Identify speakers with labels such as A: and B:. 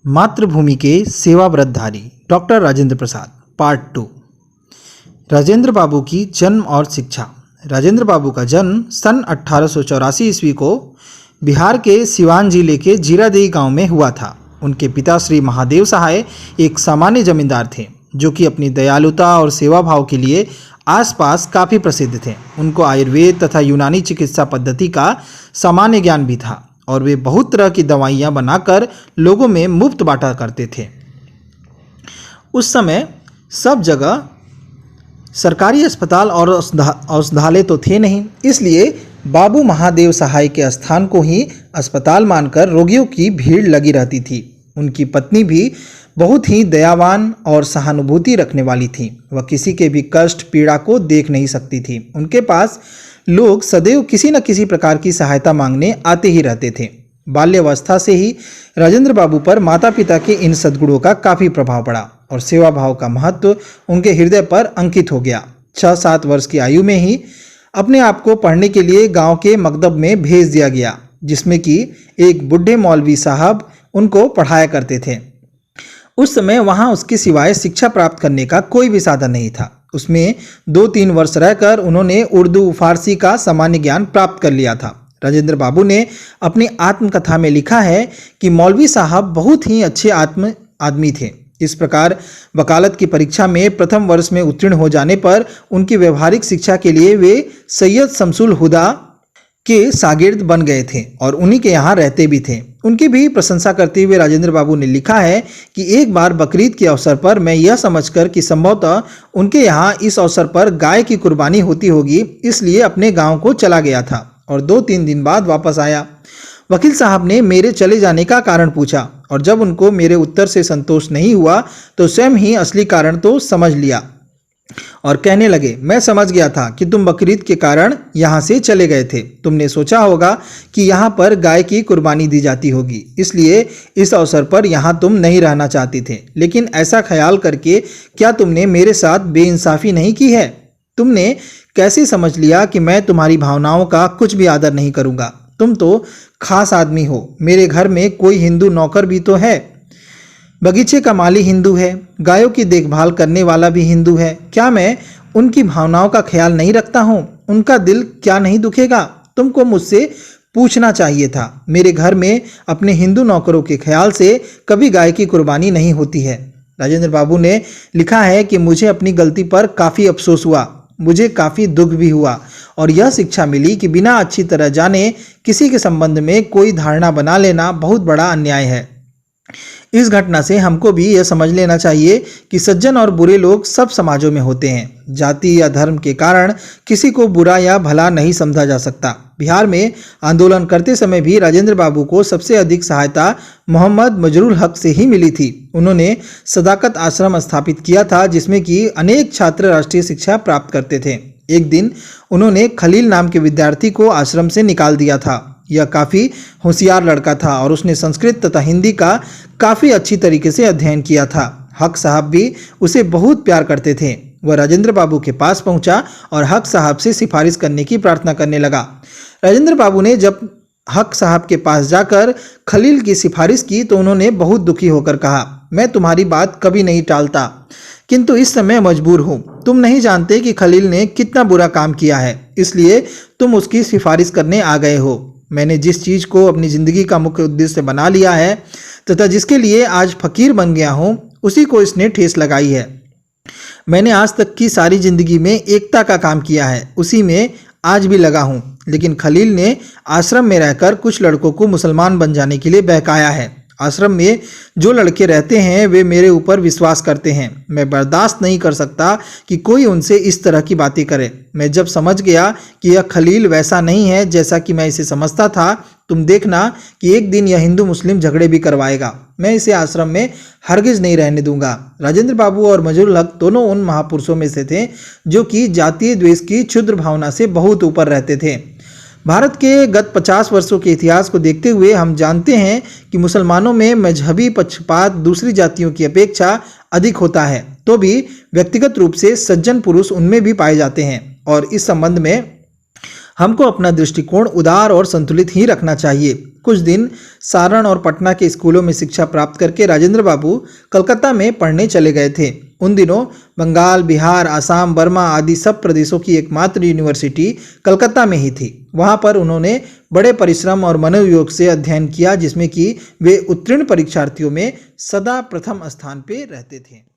A: मातृभूमि के सेवाव्रतधारी doctor Rajendra Prasad part 2। Rajendra बाबू की जन्म और शिक्षा। राजेंद्र बाबू का जन्म सन 1884 ईस्वी को बिहार के सिवान जिले के जीरादेई गांव में हुआ था। उनके पिता श्री महादेव सहाय एक सामान्य जमींदार थे जो कि अपनी दयालुता और सेवा भाव के लिए आसपास काफ़ी प्रसिद्ध थे। उनको आयुर्वेद तथा यूनानी चिकित्सा पद्धति का सामान्य ज्ञान भी था और वे बहुत तरह की दवाइयाँ बनाकर लोगों में मुफ्त बांटा करते थे। उस समय सब जगह सरकारी अस्पताल और औषधालय तो थे नहीं, इसलिए बाबू महादेव सहाय के स्थान को ही अस्पताल मानकर रोगियों की भीड़ लगी रहती थी। उनकी पत्नी भी बहुत ही दयावान और सहानुभूति रखने वाली थी। वह किसी के भी कष्ट पीड़ा को देख नहीं सकती थी। उनके पास लोग सदैव किसी न किसी प्रकार की सहायता मांगने आते ही रहते थे। बाल्यावस्था से ही राजेंद्र बाबू पर माता पिता के इन सद्गुणों का काफ़ी प्रभाव पड़ा और सेवा भाव का महत्व उनके हृदय पर अंकित हो गया। 6-7 वर्ष की आयु में ही अपने आप को पढ़ने के लिए गांव के मकतब में भेज दिया गया, जिसमें कि एक बूढ़े मौलवी साहब उनको पढ़ाया करते थे। उस समय वहां उसके सिवाय शिक्षा प्राप्त करने का कोई भी साधन नहीं था। उसमें 2-3 वर्ष रहकर उन्होंने उर्दू फारसी का सामान्य ज्ञान प्राप्त कर लिया था। राजेंद्र बाबू ने अपनी आत्मकथा में लिखा है कि मौलवी साहब बहुत ही अच्छे आदमी थे। इस प्रकार वकालत की परीक्षा में प्रथम वर्ष में उत्तीर्ण हो जाने पर उनकी व्यवहारिक शिक्षा के लिए वे सैयद शमसुल हुदा के शागिर्द बन गए थे और उन्हीं के यहाँ रहते भी थे। उनकी भी प्रशंसा करते हुए राजेंद्र बाबू ने लिखा है कि एक बार बकरीद के अवसर पर मैं यह समझकर कि संभवतः उनके यहाँ इस अवसर पर गाय की कुर्बानी होती होगी, इसलिए अपने गांव को चला गया था और 2-3 दिन बाद वापस आया। वकील साहब ने मेरे चले जाने का कारण पूछा और जब उनको मेरे उत्तर से संतोष नहीं हुआ तो स्वयं ही असली कारण तो समझ लिया और कहने लगे, मैं समझ गया था कि तुम बकरीद के कारण यहाँ से चले गए थे। तुमने सोचा होगा कि यहाँ पर गाय की कुर्बानी दी जाती होगी, इसलिए इस अवसर पर यहाँ तुम नहीं रहना चाहते थे। लेकिन ऐसा ख्याल करके क्या तुमने मेरे साथ बेइंसाफी नहीं की है? तुमने कैसे समझ लिया कि मैं तुम्हारी भावनाओं का कुछ भी आदर नहीं करूँगा? तुम तो खास आदमी हो। मेरे घर में कोई हिंदू नौकर भी तो है, बगीचे का माली हिंदू है, गायों की देखभाल करने वाला भी हिंदू है। क्या मैं उनकी भावनाओं का ख्याल नहीं रखता हूँ? उनका दिल क्या नहीं दुखेगा? तुमको मुझसे पूछना चाहिए था। मेरे घर में अपने हिंदू नौकरों के ख्याल से कभी गाय की कुर्बानी नहीं होती है। राजेंद्र बाबू ने लिखा है कि मुझे अपनी गलती पर काफ़ी अफसोस हुआ, मुझे काफ़ी दुख भी हुआ और यह शिक्षा मिली कि बिना अच्छी तरह जाने किसी के संबंध में कोई धारणा बना लेना बहुत बड़ा अन्याय है। इस घटना से हमको भी यह समझ लेना चाहिए कि सज्जन और बुरे लोग सब समाजों में होते हैं। जाति या धर्म के कारण किसी को बुरा या भला नहीं समझा जा सकता। बिहार में आंदोलन करते समय भी राजेंद्र बाबू को सबसे अधिक सहायता मोहम्मद मजरूल हक से ही मिली थी। उन्होंने सदाकत आश्रम स्थापित किया था, जिसमें कि अनेक छात्र राष्ट्रीय शिक्षा प्राप्त करते थे। एक दिन उन्होंने खलील नाम के विद्यार्थी को आश्रम से निकाल दिया था। यह काफ़ी होशियार लड़का था और उसने संस्कृत तथा हिंदी का काफ़ी अच्छी तरीके से अध्ययन किया था। हक साहब भी उसे बहुत प्यार करते थे। वह राजेंद्र बाबू के पास पहुंचा और हक साहब से सिफारिश करने की प्रार्थना करने लगा। राजेंद्र बाबू ने जब हक साहब के पास जाकर खलील की सिफारिश की तो उन्होंने बहुत दुखी होकर कहा, मैं तुम्हारी बात कभी नहीं टालता, किंतु इस समय मजबूर हूँ। तुम नहीं जानते कि खलील ने कितना बुरा काम किया है, इसलिए तुम उसकी सिफारिश करने आ गए हो। मैंने जिस चीज़ को अपनी ज़िंदगी का मुख्य उद्देश्य बना लिया है तथा जिसके लिए आज फकीर बन गया हूँ, उसी को इसने ठेस लगाई है। मैंने आज तक की सारी ज़िंदगी में एकता का काम किया है, उसी में आज भी लगा हूँ। लेकिन खलील ने आश्रम में रहकर कुछ लड़कों को मुसलमान बन जाने के लिए बहकाया है। आश्रम में जो लड़के रहते हैं वे मेरे ऊपर विश्वास करते हैं। मैं बर्दाश्त नहीं कर सकता कि कोई उनसे इस तरह की बातें करे। मैं जब समझ गया कि यह खलील वैसा नहीं है जैसा कि मैं इसे समझता था, तुम देखना कि एक दिन यह हिंदू मुस्लिम झगड़े भी करवाएगा। मैं इसे आश्रम में हरगिज नहीं रहने दूंगा। राजेंद्र बाबू और मजरूल हक दोनों उन महापुरुषों में से थे जो कि जातीय द्वेष की क्षुद्र भावना से बहुत ऊपर रहते थे। भारत के गत 50 वर्षों के इतिहास को देखते हुए हम जानते हैं कि मुसलमानों में मजहबी पक्षपात दूसरी जातियों की अपेक्षा अधिक होता है, तो भी व्यक्तिगत रूप से सज्जन पुरुष उनमें भी पाए जाते हैं। और इस संबंध में हमको अपना दृष्टिकोण उदार और संतुलित ही रखना चाहिए। कुछ दिन सारण और पटना के स्कूलों में शिक्षा प्राप्त करके राजेंद्र बाबू कलकत्ता में पढ़ने चले गए थे। उन दिनों बंगाल, बिहार, असम, बर्मा आदि सब प्रदेशों की एकमात्र यूनिवर्सिटी कलकत्ता में ही थी। वहाँ पर उन्होंने बड़े परिश्रम और मनोयोग से अध्ययन किया, जिसमें कि वे उत्तीर्ण परीक्षार्थियों में सदा प्रथम स्थान पे रहते थे।